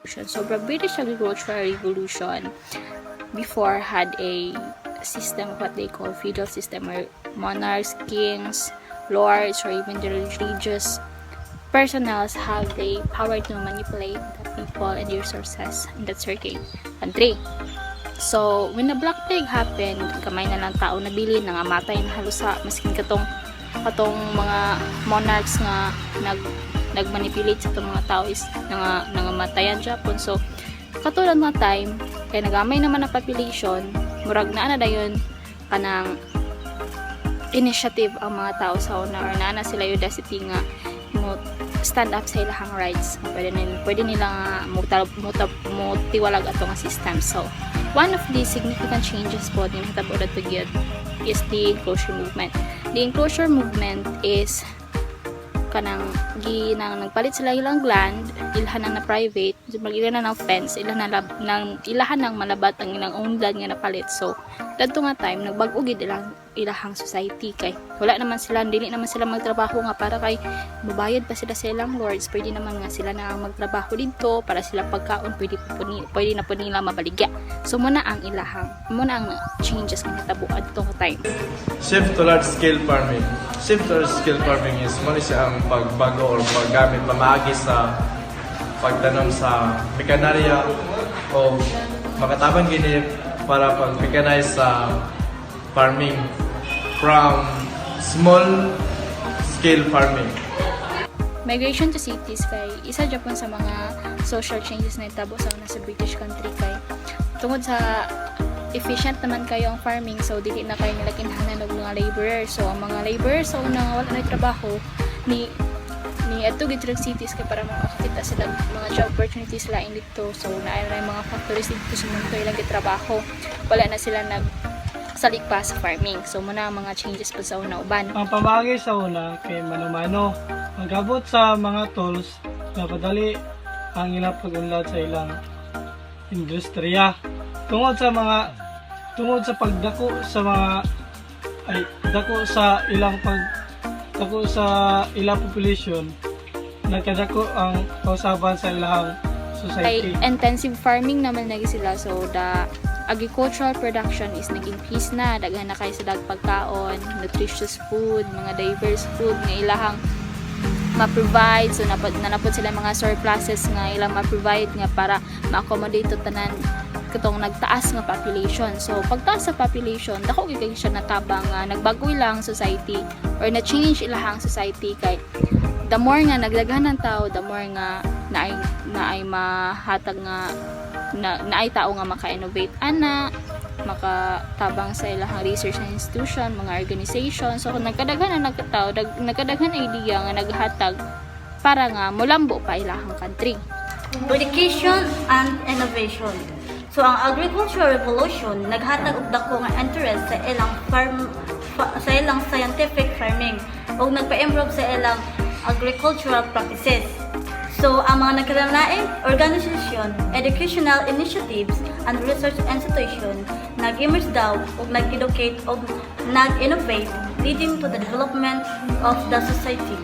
So the British Agricultural Revolution before had a system of what they call feudal system, where monarchs, kings, lords, or even the religious personals have the power to manipulate the people and the resources in that certain country. So when the Black Plague happened, kamay na lang tao nabili, nangamatay na halos sa maskin katong mga monarchs nga nagmanipulate sa itong mga tao is nangamatayan Japon. So katulad nga time kay nagamay naman ang population, murag na dayon kanang initiative ang mga tao sa una, or naana sila audacity nga mo stand up sa ilahang rights. Pwede nila mutiwalag ato nga system. So one of the significant changes po din hitabo dato gyud is the enclosure movement. The enclosure movement is kanang nagpalit sila ilang land, ilahan na private, magilan na ng fence, ilahan nang malabat ang ilang own land nga napalit. So dadto nga time nagbag-o gid ilahang society, kay wala naman sila, dili naman sila magtrabaho nga para kay mubayad pa sila sa ilang lords. Pwede naman nga sila na magtrabaho dito para sila pagkaon, pwede na po nila mabaligya. So muna ang changes nga hitabo adto nga time. Shift to large scale farming. Shift to large scale farming is muna siya ang pagbago or paggamit pamagi sa pagtanom sa mekanarya o makatabang gini para pag-mechanize sa farming from small scale farming. Migration to cities kay isa Japan sa mga social changes na itabo sa una sa British country, kay tungod sa efficient naman kayo ang farming, so dili na kayo nila kinahanglan og mga laborers. So ang mga laborers sa una nga wala na trabaho ni ato gid sa cities kay para makakita sila mga job opportunities lain dito. So naay na mga factories dito sa mundo ilang trabaho, wala na sila salik pa sa farming. So muna ang mga changes pa sa una uban. Ang pamagi sa una kay mano-mano, magabot sa mga tools na padali ang ilang pag-unlad sa ilang industriya. Tungod sa pagdako sa mga dako sa ilang population, nagkadako ang kausaban sa ilang society. Kay intensive farming naman lagi sila, so the agricultural production is nag-increase na, daghan na kayo sa pagkaon, nutritious food, mga diverse food nga ilahang ma-provide. So napod sila mga surpluses nga ilang ma-provide nga para ma-accommodate to tanan katong nagtaas nga population. So pagtaas sa population, dako gyud siya natabang nga nagbago ilang society or na-change ilahang society, kay the more nga nagdaghan ng tao, the more nga naay mahatag nga naay tao nga maka-innovate makatabang sa ilahang research institution, mga organization. So kung nagkadaghan na nagkatao, nagkadaghan na idea nga naghatag para nga mulambo pa ilahang country. Education and innovation. So ang agricultural revolution naghatag og dako nga interest sa ilang scientific farming ug nagpa-improve sa ilang agricultural practices. So, ang mga nagkalain organisasyon, educational initiatives, and research institution nag-emerge daw ug nag-educate ug nag-innovate, leading to the development of the society.